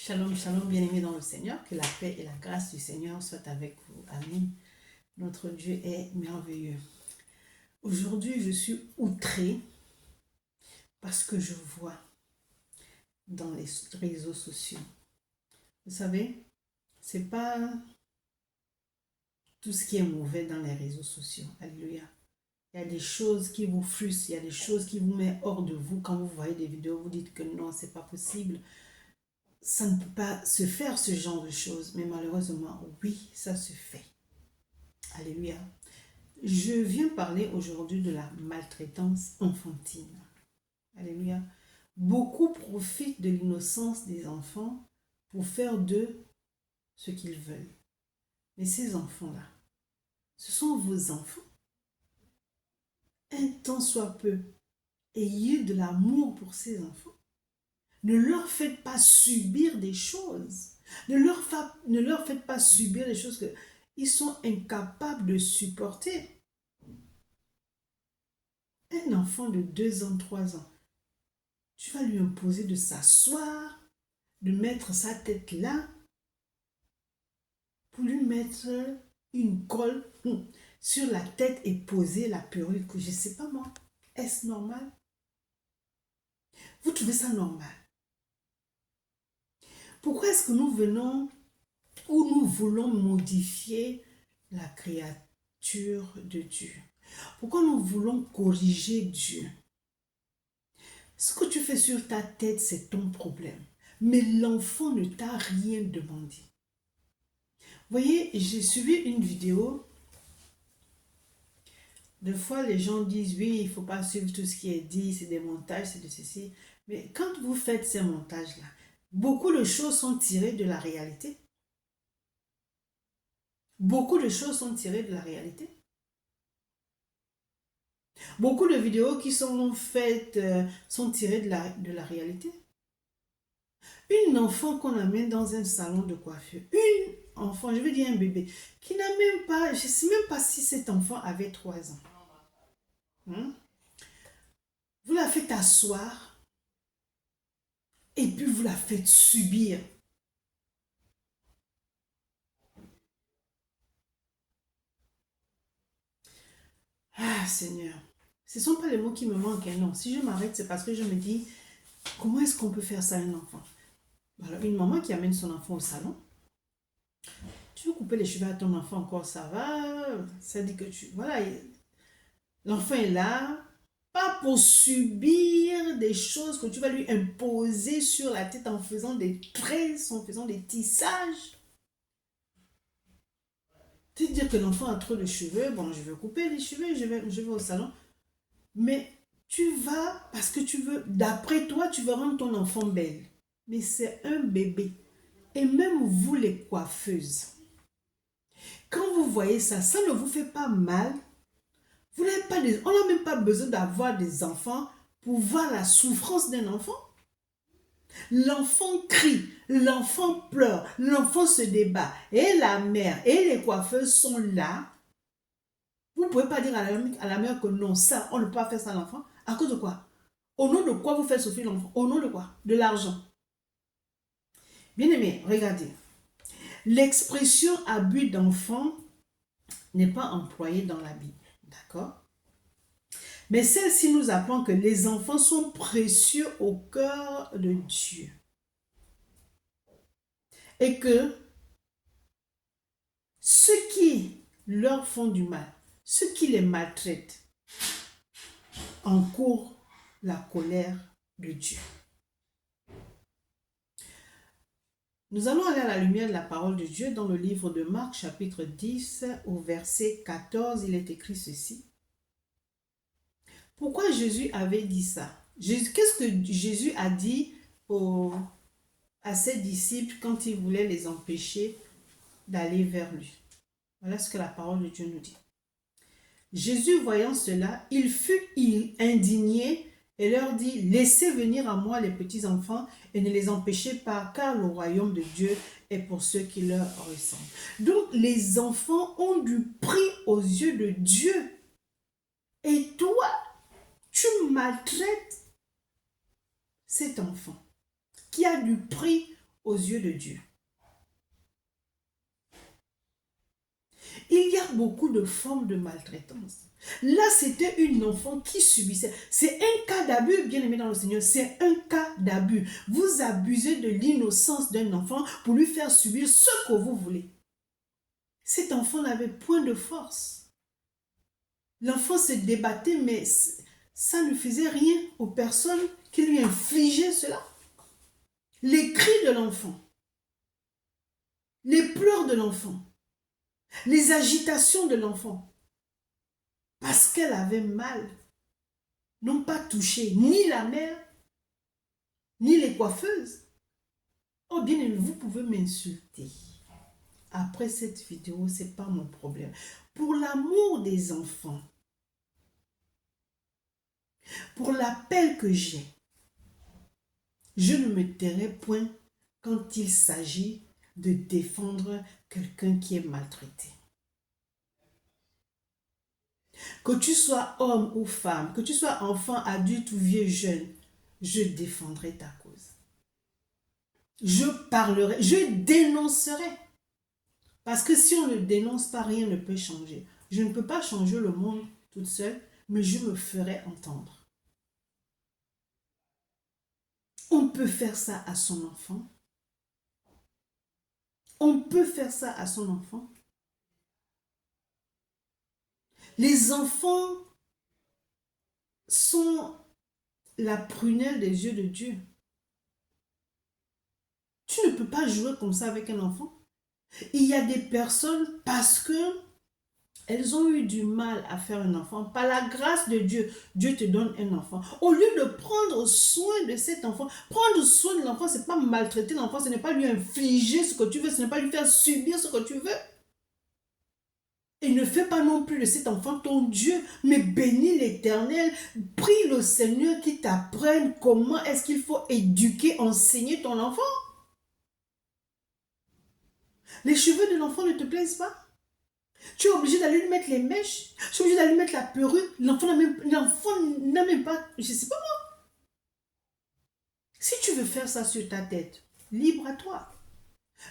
Shalom, shalom, bien-aimés dans le Seigneur, que la paix et la grâce du Seigneur soient avec vous. Amen. Notre Dieu est merveilleux. Aujourd'hui, je suis outrée parce que je vois dans les réseaux sociaux. Vous savez, c'est pas tout ce qui est mauvais dans les réseaux sociaux. Alléluia. Il y a des choses qui vous frustrent, il y a des choses qui vous mettent hors de vous. Quand vous voyez des vidéos, vous dites que non, c'est pas possible. Ça ne peut pas se faire, ce genre de choses. Mais malheureusement, oui, ça se fait. Alléluia. Je viens parler aujourd'hui de la maltraitance enfantine. Alléluia. Beaucoup profitent de l'innocence des enfants pour faire d'eux ce qu'ils veulent. Mais ces enfants-là, ce sont vos enfants. Un tant soit peu, ayez de l'amour pour ces enfants. Ne leur faites pas subir des choses. Ne leur faites pas subir des choses qu'ils sont incapables de supporter. Un enfant de 2 ans, 3 ans, tu vas lui imposer de s'asseoir, de mettre sa tête là, pour lui mettre une colle sur la tête et poser la perruque. Je ne sais pas moi, est-ce normal? Vous trouvez ça normal? Pourquoi est-ce que nous venons ou nous voulons modifier la créature de Dieu? Pourquoi nous voulons corriger Dieu? Ce que tu fais sur ta tête, c'est ton problème. Mais l'enfant ne t'a rien demandé. Vous voyez, j'ai suivi une vidéo. Des fois, les gens disent, oui, il ne faut pas suivre tout ce qui est dit, c'est des montages, c'est de ceci. Mais quand vous faites ces montages-là, beaucoup de choses sont tirées de la réalité. Beaucoup de choses sont tirées de la réalité. Beaucoup de vidéos qui sont faites sont tirées de la réalité. Une enfant qu'on amène dans un salon de coiffure, une enfant, je veux dire un bébé, qui n'a même pas, je ne sais même pas si cet enfant avait 3 ans. Vous la faites asseoir et puis vous la faites subir. Ah Seigneur, ce ne sont pas les mots qui me manquent, hein, non. Si je m'arrête, c'est parce que je me dis, comment est-ce qu'on peut faire ça à un enfant? Alors, une maman qui amène son enfant au salon, tu veux couper les cheveux à ton enfant encore, ça va, ça dit que tu... Voilà, l'enfant est là, pas pour subir des choses que tu vas lui imposer sur la tête en faisant des tresses, en faisant des tissages. Tu te dire que l'enfant a trop de cheveux, bon, je vais couper les cheveux, je vais au salon. Mais tu vas, parce que tu veux, d'après toi, tu veux rendre ton enfant belle. Mais c'est un bébé. Et même vous, les coiffeuses, quand vous voyez ça, ça ne vous fait pas mal. Vous n'avez pas on n'a même pas besoin d'avoir des enfants pour voir la souffrance d'un enfant. L'enfant crie, l'enfant pleure, l'enfant se débat. Et la mère et les coiffeuses sont là. Vous ne pouvez pas dire à la mère que non, ça, on ne peut pas faire ça à l'enfant. À cause de quoi? Au nom de quoi vous faites souffrir l'enfant? Au nom de quoi? De l'argent. Bien aimé, regardez. L'expression abus d'enfant n'est pas employée dans la Bible. D'accord? Mais celle-ci nous apprend que les enfants sont précieux au cœur de Dieu. Et que ceux qui leur font du mal, ceux qui les maltraitent, encourent la colère de Dieu. Nous allons aller à la lumière de la parole de Dieu dans le livre de Marc, chapitre 10, au verset 14. Il est écrit ceci. Pourquoi Jésus avait dit ça? Qu'est-ce que Jésus a dit à ses disciples quand il voulait les empêcher d'aller vers lui? Voilà ce que la parole de Dieu nous dit. Jésus, voyant cela, il fut indigné et leur dit, laissez venir à moi les petits enfants et ne les empêchez pas, car le royaume de Dieu est pour ceux qui leur ressemblent. Donc, les enfants ont du prix aux yeux de Dieu. Et toi, tu maltraites cet enfant qui a du prix aux yeux de Dieu. Il y a beaucoup de formes de maltraitance. Là, c'était une enfant qui subissait. C'est un cas d'abus, bien aimé dans le Seigneur. C'est un cas d'abus. Vous abusez de l'innocence d'un enfant pour lui faire subir ce que vous voulez. Cet enfant n'avait point de force. L'enfant se débattait, mais ça ne faisait rien aux personnes qui lui infligeaient cela. Les cris de l'enfant, les pleurs de l'enfant, les agitations de l'enfant, parce qu'elle avait mal, n'ont pas touché ni la mère, ni les coiffeuses. Oh bien aimé, vous pouvez m'insulter. Après cette vidéo, ce n'est pas mon problème. Pour l'amour des enfants, pour l'appel que j'ai, je ne me tairai point quand il s'agit de défendre quelqu'un qui est maltraité. Que tu sois homme ou femme, que tu sois enfant, adulte ou vieux, jeune, je défendrai ta cause. Je parlerai, je dénoncerai. Parce que si on ne dénonce pas, rien ne peut changer. Je ne peux pas changer le monde toute seule, mais je me ferai entendre. On peut faire ça à son enfant. On peut faire ça à son enfant. Les enfants sont la prunelle des yeux de Dieu. Tu ne peux pas jouer comme ça avec un enfant. Il y a des personnes, parce que elles ont eu du mal à faire un enfant, par la grâce de Dieu, Dieu te donne un enfant. Au lieu de prendre soin de cet enfant, prendre soin de l'enfant, ce n'est pas maltraiter l'enfant, ce n'est pas lui infliger ce que tu veux, ce n'est pas lui faire subir ce que tu veux. Et ne fais pas non plus de cet enfant ton Dieu, mais bénis l'Éternel. Prie le Seigneur qui t'apprenne comment est-ce qu'il faut éduquer, enseigner ton enfant. Les cheveux de l'enfant ne te plaisent pas? Tu es obligé d'aller lui mettre les mèches. Tu es obligé d'aller lui mettre la perruque. L'enfant n'a même pas, je ne sais pas moi. Si tu veux faire ça sur ta tête, libre à toi.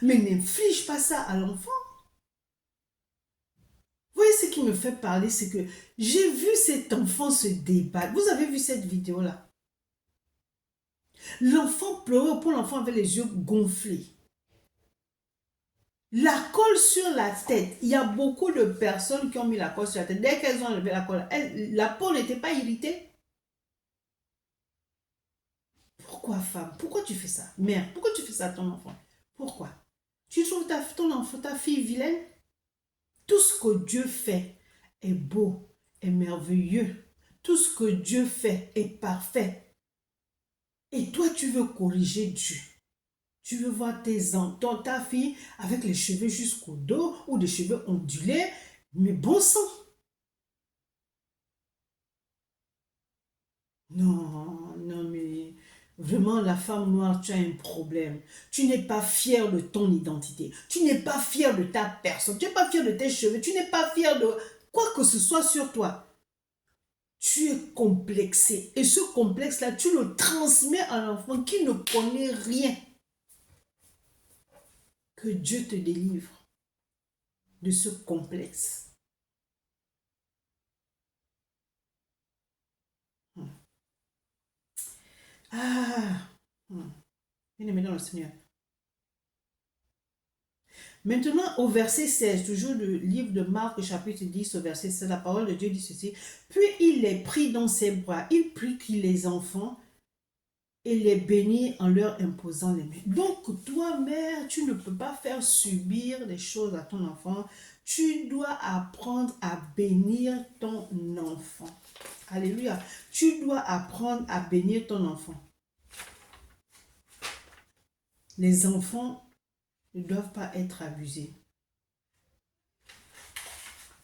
Mais n'inflige pas ça à l'enfant. Vous voyez, ce qui me fait parler, c'est que j'ai vu cet enfant se débattre. Vous avez vu cette vidéo-là? L'enfant pleurait, pour l'enfant avait les yeux gonflés. La colle sur la tête. Il y a beaucoup de personnes qui ont mis la colle sur la tête. Dès qu'elles ont enlevé la colle, la peau n'était pas irritée. Pourquoi, femme? Pourquoi tu fais ça? Mère, pourquoi tu fais ça à ton enfant? Pourquoi? Tu trouves ton enfant, ta fille vilaine? Tout ce que Dieu fait est beau, est merveilleux. Tout ce que Dieu fait est parfait. Et toi, tu veux corriger Dieu. Tu veux voir ta fille avec les cheveux jusqu'au dos ou des cheveux ondulés, mais bon sang. Non, non, mais vraiment, la femme noire, tu as un problème. Tu n'es pas fière de ton identité. Tu n'es pas fière de ta personne. Tu n'es pas fière de tes cheveux. Tu n'es pas fière de quoi que ce soit sur toi. Tu es complexé. Et ce complexe-là, tu le transmets à l'enfant qui ne connaît rien. Que Dieu te délivre de ce complexe. Ah, bien aimé dans le Seigneur. Maintenant, au verset 16, toujours le livre de Marc, chapitre 10, au verset 16, la parole de Dieu dit ceci. Puis il les prit dans ses bras, il prit les enfants et les bénit en leur imposant les mains. Donc, toi, mère, tu ne peux pas faire subir des choses à ton enfant. Tu dois apprendre à bénir ton enfant. Alléluia. Tu dois apprendre à bénir ton enfant. Les enfants ne doivent pas être abusés.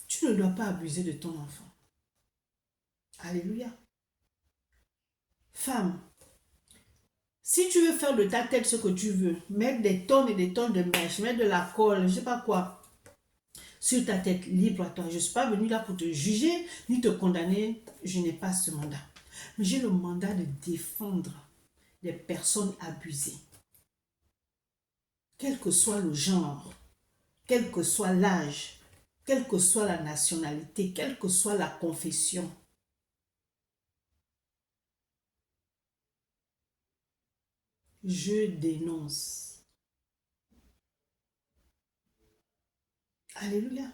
Tu ne dois pas abuser de ton enfant. Alléluia. Femme, si tu veux faire de ta tête ce que tu veux, mettre des tonnes et des tonnes de mèches, mettre de la colle, je ne sais pas quoi, sur ta tête, libre à toi. Je ne suis pas venue là pour te juger, ni te condamner. Je n'ai pas ce mandat. Mais j'ai le mandat de défendre les personnes abusées. quel que soit le genre, quel que soit l'âge, quelle que soit la nationalité, quelle que soit la confession. Je dénonce. Alléluia.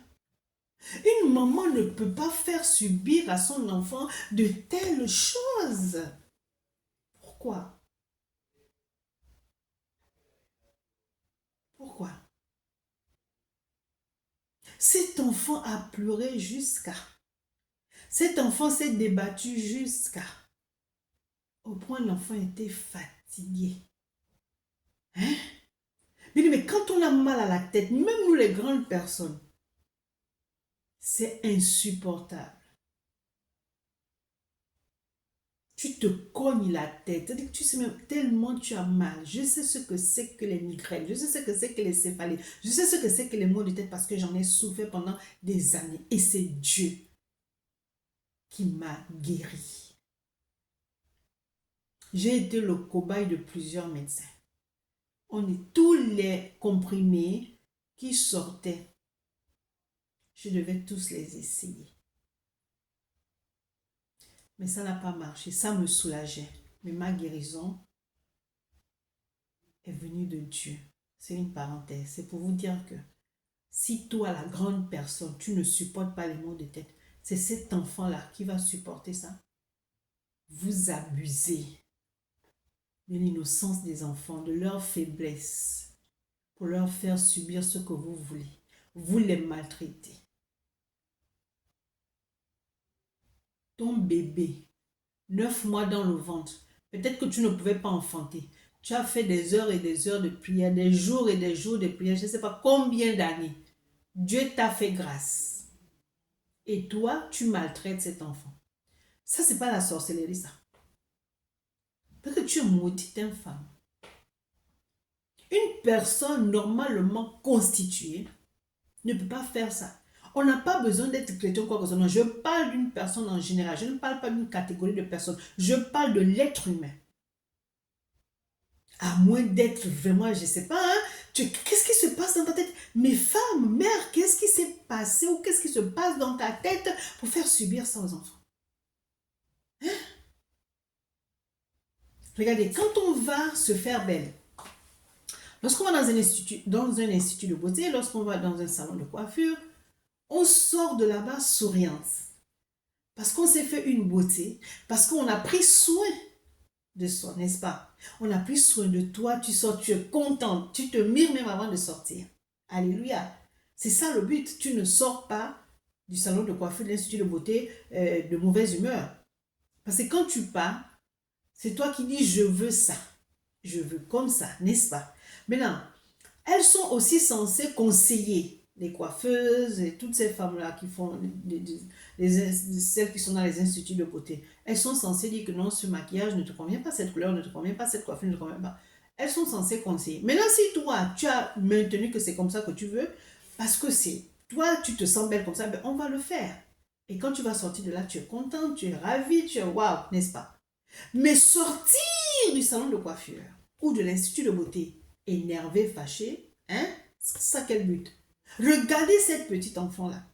Une maman ne peut pas faire subir à son enfant de telles choses. Pourquoi? Pourquoi? Cet enfant a pleuré jusqu'à... Cet enfant s'est débattu jusqu'à... Au point l'enfant était fatigué. Hein? Mais quand on a mal à la tête, même nous les grandes personnes, c'est insupportable. Tu te cognes la tête. C'est-à-dire que tu sais même tellement tu as mal. Je sais ce que c'est que les migraines. Je sais ce que c'est que les céphalées. Je sais ce que c'est que les maux de tête parce que j'en ai souffert pendant des années. Et c'est Dieu qui m'a guéri. J'ai été le cobaye de plusieurs médecins. Tous les comprimés qui sortaient, je devais tous les essayer. Mais ça n'a pas marché. Ça me soulageait. Mais ma guérison est venue de Dieu. C'est une parenthèse. C'est pour vous dire que si toi, la grande personne, tu ne supportes pas les maux de tête, c'est cet enfant-là qui va supporter ça. Vous abusez de l'innocence des enfants, de leur faiblesse, pour leur faire subir ce que vous voulez. Vous les maltraitez. Ton bébé, 9 mois dans le ventre, peut-être que tu ne pouvais pas enfanter. Tu as fait des heures et des heures de prière, des jours et des jours de prière, je ne sais pas combien d'années. Dieu t'a fait grâce. Et toi, tu maltraites cet enfant. Ça, ce n'est pas la sorcellerie, ça. Parce que tu es maudite infâme. Une personne normalement constituée ne peut pas faire ça. On n'a pas besoin d'être chrétien ou quoi que ce soit. Je parle d'une personne en général. Je ne parle pas d'une catégorie de personnes. Je parle de l'être humain. À moins d'être vraiment, je ne sais pas, hein, qu'est-ce qui se passe dans ta tête? Mais femme, mère, qu'est-ce qui s'est passé ou qu'est-ce qui se passe dans ta tête pour faire subir ça aux enfants? Hein? Regardez, quand on va se faire belle, lorsqu'on va dans un institut de beauté, lorsqu'on va dans un salon de coiffure, on sort de là-bas souriante. Parce qu'on s'est fait une beauté, parce qu'on a pris soin de soi, n'est-ce pas? On a pris soin de toi, tu sors, tu es contente, tu te mires même avant de sortir. Alléluia. C'est ça le but. Tu ne sors pas du salon de coiffure, de l'institut de beauté de mauvaise humeur. Parce que quand tu pars, c'est toi qui dis je veux ça. Je veux comme ça, n'est-ce pas? Maintenant, elles sont aussi censées conseiller les coiffeuses et toutes ces femmes-là qui font celles qui sont dans les instituts de beauté. Elles sont censées dire que non, ce maquillage ne te convient pas, cette couleur ne te convient pas, cette coiffure ne te convient pas. Elles sont censées conseiller. Maintenant, si toi, tu as maintenu que c'est comme ça que tu veux, parce que c'est toi, tu te sens belle comme ça, ben on va le faire. Et quand tu vas sortir de là, tu es contente, tu es ravie, tu es waouh, n'est-ce pas? Mais sortir du salon de coiffure ou de l'institut de beauté énervé, fâché, hein? C'est ça quel but? Regardez cette petite enfant-là.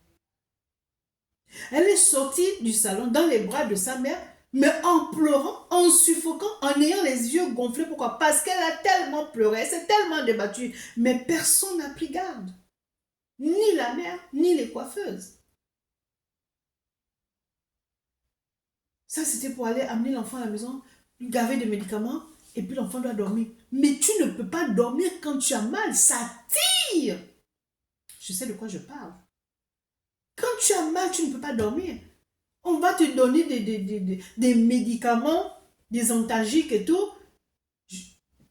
Elle est sortie du salon dans les bras de sa mère, mais en pleurant, en suffoquant, en ayant les yeux gonflés. Pourquoi? Parce qu'elle a tellement pleuré, elle s'est tellement débattue. Mais personne n'a pris garde. Ni la mère, ni les coiffeuses. Ça, c'était pour aller amener l'enfant à la maison, lui gaver des médicaments, et puis l'enfant doit dormir. Mais tu ne peux pas dormir quand tu as mal, ça tire. Je sais de quoi je parle. Quand tu as mal, tu ne peux pas dormir. On va te donner des médicaments, des antalgiques et tout.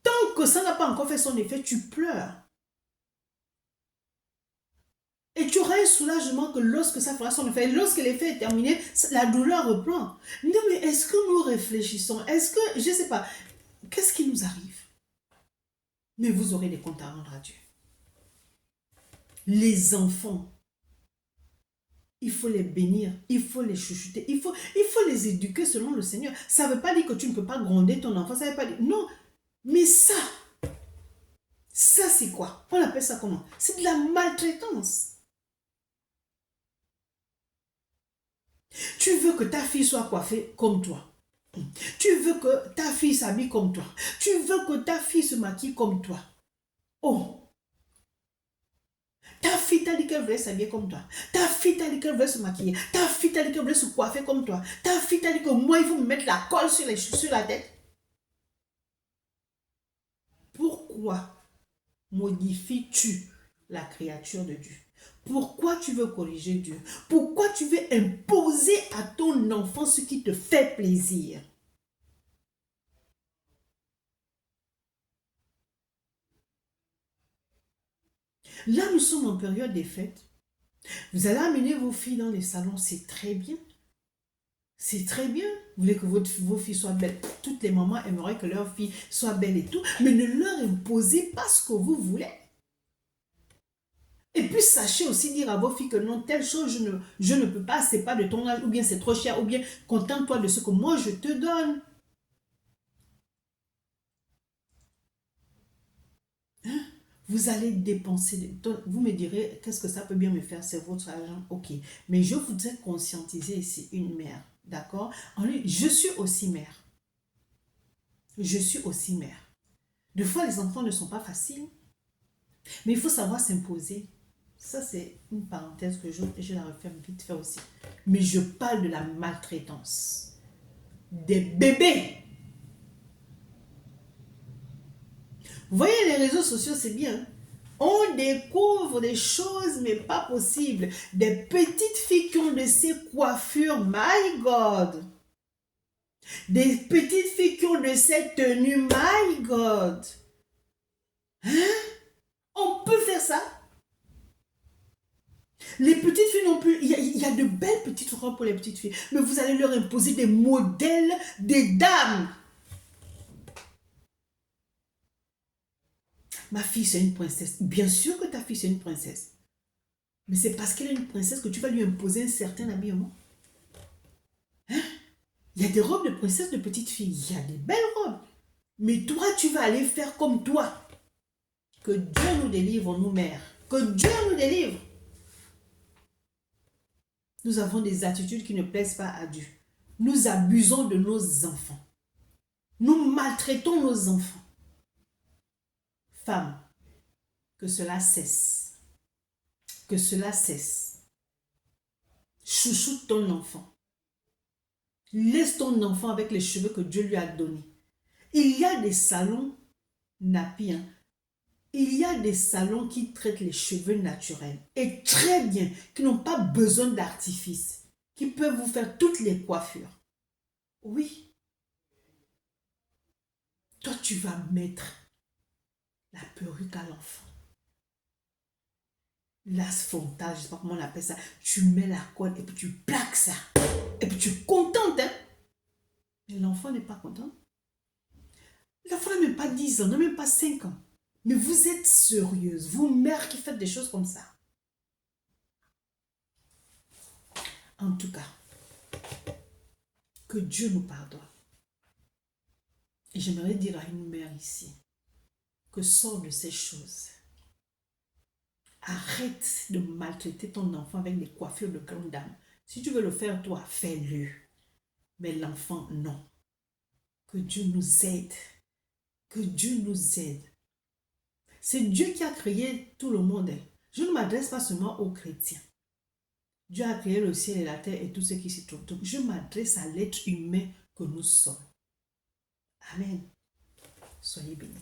Tant que ça n'a pas encore fait son effet, tu pleures. Et tu auras un soulagement que lorsque ça fera son effet, lorsque l'effet est terminé, la douleur reprend. Non, mais est-ce que nous réfléchissons? Est-ce que, je ne sais pas, qu'est-ce qui nous arrive? Mais vous aurez des comptes à rendre à Dieu. Les enfants, il faut les bénir, il faut les chouchouter, il faut les éduquer selon le Seigneur. Ça ne veut pas dire que tu ne peux pas gronder ton enfant, ça ne veut pas dire, non, mais ça c'est c'est quoi? On appelle ça comment? C'est de la maltraitance. Tu veux que ta fille soit coiffée comme toi. Tu veux que ta fille s'habille comme toi. Tu veux que ta fille se maquille comme toi. Oh, ta fille t'a dit qu'elle voulait s'habiller comme toi. Ta fille t'a dit qu'elle voulait se maquiller. Ta fille t'a dit qu'elle voulait se coiffer comme toi. Ta fille t'a dit que moi, il faut me mettre la colle sur la tête. Pourquoi modifies-tu la créature de Dieu? Pourquoi tu veux corriger Dieu? Pourquoi tu veux imposer à ton enfant ce qui te fait plaisir? Là, nous sommes en période des fêtes. Vous allez amener vos filles dans les salons, c'est très bien. C'est très bien. Vous voulez que vos filles soient belles. Toutes les mamans aimeraient que leurs filles soient belles et tout, mais ne leur imposez pas ce que vous voulez. Et puis sachez aussi dire à vos filles que non, telle chose, je ne peux pas, c'est pas de ton âge, ou bien c'est trop cher, ou bien contente-toi de ce que moi je te donne. Hein? Vous allez dépenser, vous me direz, qu'est-ce que ça peut bien me faire, c'est votre argent, ok. Mais je voudrais conscientiser ici une mère, d'accord? Je suis aussi mère. Je suis aussi mère. Des fois, les enfants ne sont pas faciles, mais il faut savoir s'imposer. Ça, c'est une parenthèse que je la refais vite fait aussi. Mais je parle de la maltraitance. Des bébés. Vous voyez, les réseaux sociaux, c'est bien. On découvre des choses, mais pas possible. Des petites filles qui ont de ces coiffures, my God. Des petites filles qui ont de ces tenues, my God. Hein? On peut faire ça? Les petites filles non plus, il y a de belles petites robes pour les petites filles, mais vous allez leur imposer des modèles, des dames. Ma fille, c'est une princesse. Bien sûr que ta fille, c'est une princesse. Mais c'est parce qu'elle est une princesse que tu vas lui imposer un certain habillement. Hein? Il y a des robes de princesse de petite fille. Il y a des belles robes. Mais toi, tu vas aller faire comme toi. Que Dieu nous délivre, nous mères. Que Dieu nous délivre. Nous avons des attitudes qui ne plaisent pas à Dieu. Nous abusons de nos enfants. Nous maltraitons nos enfants. Femmes, que cela cesse. Que cela cesse. Chouchoute ton enfant. Laisse ton enfant avec les cheveux que Dieu lui a donnés. Il y a des salons nappies, hein. Il y a des salons qui traitent les cheveux naturels. Et très bien, qui n'ont pas besoin d'artifice. Qui peuvent vous faire toutes les coiffures. Oui. Toi, tu vas mettre la perruque à l'enfant. L'asphontage, je ne sais pas comment on appelle ça. Tu mets la colle et puis tu plaques ça. Et puis tu es contente, hein. Mais l'enfant n'est pas content. L'enfant n'a même pas 10 ans, n'a même pas 5 ans. Mais vous êtes sérieuse, vous mères qui faites des choses comme ça. En tout cas, que Dieu nous pardonne. Et j'aimerais dire à une mère ici, que sors de ces choses. Arrête de maltraiter ton enfant avec des coiffures de grande dame. Si tu veux le faire toi, fais-le. Mais l'enfant, non. Que Dieu nous aide. Que Dieu nous aide. C'est Dieu qui a créé tout le monde. Je ne m'adresse pas seulement aux chrétiens. Dieu a créé le ciel et la terre et tout ce qui s'y trouve. Donc, je m'adresse à l'être humain que nous sommes. Amen. Soyez bénis.